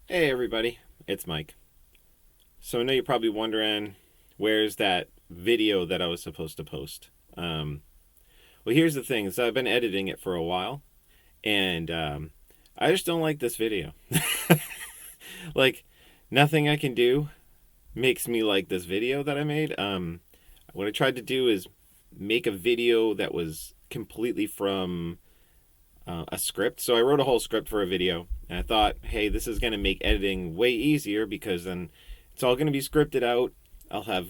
Hey everybody, it's Mike. So I know you're probably wondering where's that video that I was supposed to post. Um, well, here's the thing: is I've been editing it for a while, and I just don't like this video. Like, nothing I can do makes me like this video that I made. What I tried to do is make a video that was completely from a script. So I wrote a whole script for a video, and I thought, hey, this is going to make editing way easier because then it's all going to be scripted out. I'll have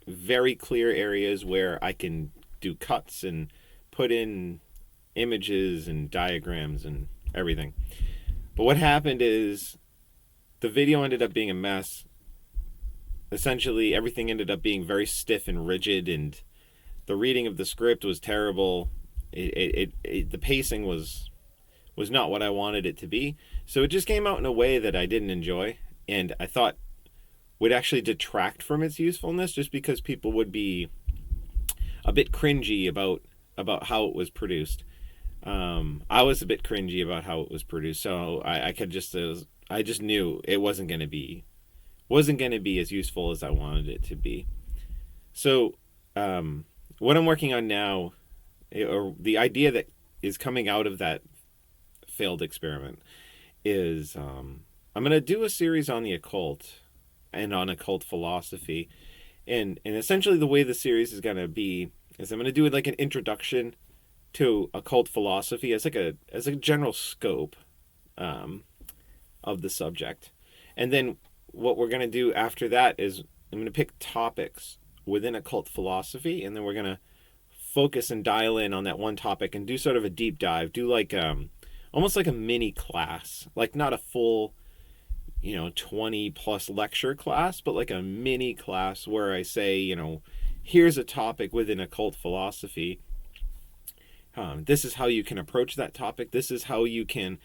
very clear areas where I can do cuts and put in images and diagrams and everything. But what happened is the video ended up being a mess. Essentially, everything ended up being very stiff and rigid, and the reading of the script was terrible. The pacing was not what I wanted it to be. So it just came out in a way that I didn't enjoy, and I thought would actually detract from its usefulness, just because people would be a bit cringy about how it was produced. I was a bit cringy about how it was produced, so I could just I just knew it wasn't going to be as useful as I wanted it to be. So what I'm working on now, or the idea that is coming out of that failed experiment, is I'm going to do a series on the occult and on occult philosophy. And essentially, the way the series is going to be is I'm going to do it like an introduction to occult philosophy as a general scope um, of the subject. And then what we're going to do after that is I'm going to pick topics within occult philosophy, and then we're going to focus and dial in on that one topic and do sort of a deep dive, do like almost like a mini class, like not a full 20 plus lecture class, but like a mini class where I say, here's a topic within occult philosophy. This is how you can approach that topic. This is how you can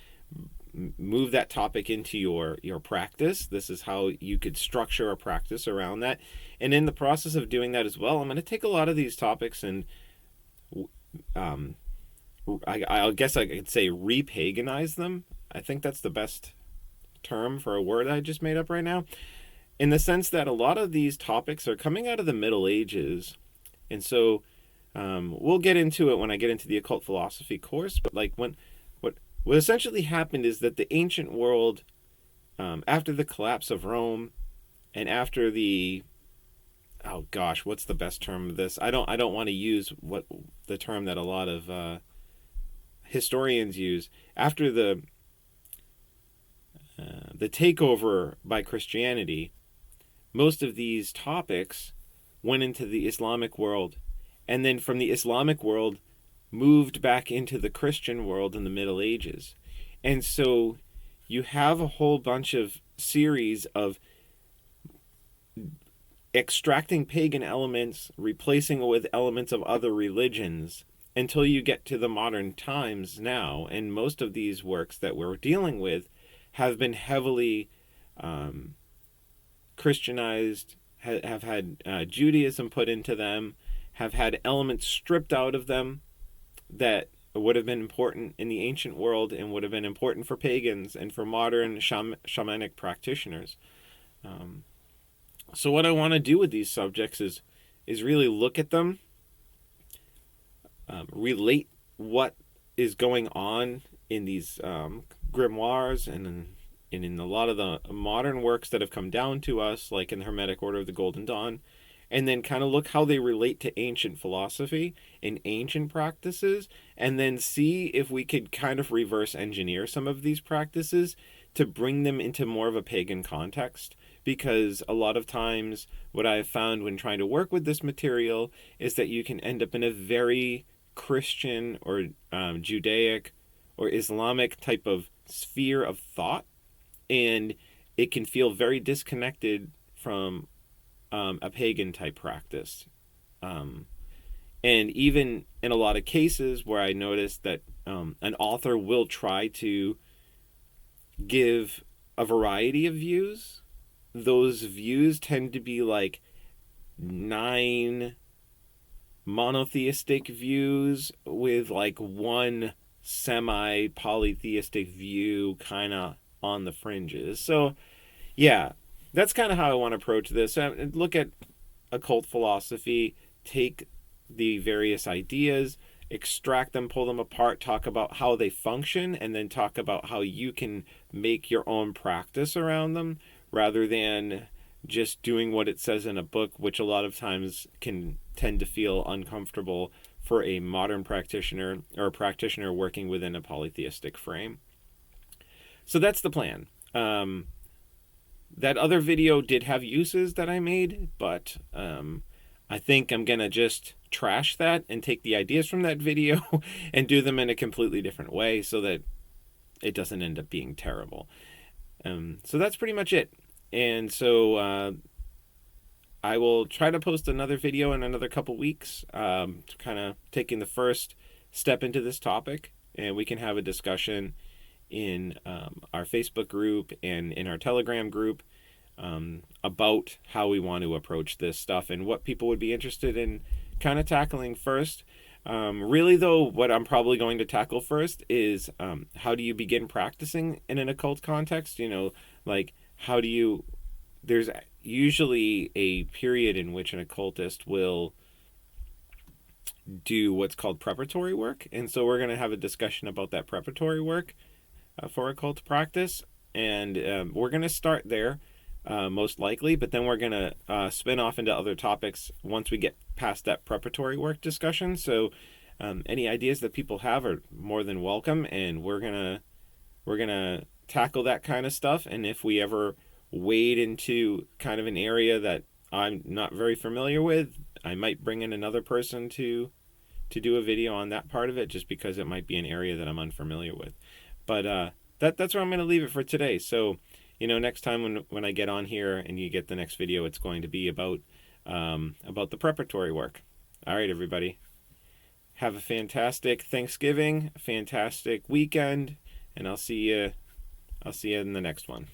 move that topic into your practice. This is how you could structure a practice around that. And in the process of doing that as well, I'm going to take a lot of these topics and um, I guess I could say repaganize them. I think that's the best term for a word I just made up right now, in the sense that a lot of these topics are coming out of the Middle Ages. And so we'll get into it when I get into the occult philosophy course. But like what essentially happened is that the ancient world, after the collapse of Rome, and after the oh gosh, what's the best term of this? I don't want to use what the term that a lot of historians use. After the takeover by Christianity, most of these topics went into the Islamic world, and then from the Islamic world moved back into the Christian world in the Middle Ages. And so you have a whole bunch of series of extracting pagan elements, replacing it with elements of other religions, until you get to the modern times now. And most of these works that we're dealing with have been heavily Christianized, have had Judaism put into them, have had elements stripped out of them that would have been important in the ancient world and would have been important for pagans and for modern shamanic practitioners. Um, so what I want to do with these subjects is really look at them, relate what is going on in these grimoires and in a lot of the modern works that have come down to us, like in the Hermetic Order of the Golden Dawn, and then kind of look how they relate to ancient philosophy and ancient practices, and then see if we could kind of reverse engineer some of these practices to bring them into more of a pagan context. Because a lot of times, what I've found when trying to work with this material is that you can end up in a very Christian or Judaic or Islamic type of sphere of thought, and it can feel very disconnected from a pagan type practice. Um, and even in a lot of cases where I noticed that an author will try to give a variety of views, those views tend to be like nine monotheistic views with like one semi polytheistic view kind of on the fringes. So yeah, that's kind of how I want to approach this. Look at occult philosophy, take the various ideas, extract them, pull them apart, talk about how they function, and then talk about how you can make your own practice around them rather than just doing what it says in a book, which a lot of times can tend to feel uncomfortable for a modern practitioner or a practitioner working within a polytheistic frame. So that's the plan. That other video did have uses that I made, but I think I'm going to just trash that and take the ideas from that video and do them in a completely different way so that it doesn't end up being terrible. So that's pretty much it. And so I will try to post another video in another couple weeks, kind of taking the first step into this topic, and we can have a discussion in our Facebook group and in our Telegram group about how we want to approach this stuff and what people would be interested in kind of tackling first. Really, though, what I'm probably going to tackle first is how do you begin practicing in an occult context? You know, like how do you... There's usually a period in which an occultist will do what's called preparatory work. And so we're going to have a discussion about that preparatory work for occult practice. And we're going to start there, most likely, but then we're going to spin off into other topics once we get past that preparatory work discussion. So any ideas that people have are more than welcome, and we're gonna tackle that kind of stuff. And if we ever wade into kind of an area that I'm not very familiar with, I might bring in another person to do a video on that part of it, just because it might be an area that I'm unfamiliar with. But that's where I'm going to leave it for today. So, you know, next time when I get on here and you get the next video, it's going to be about the preparatory work. All right, everybody. Have a fantastic Thanksgiving, a fantastic weekend, and I'll see you in the next one.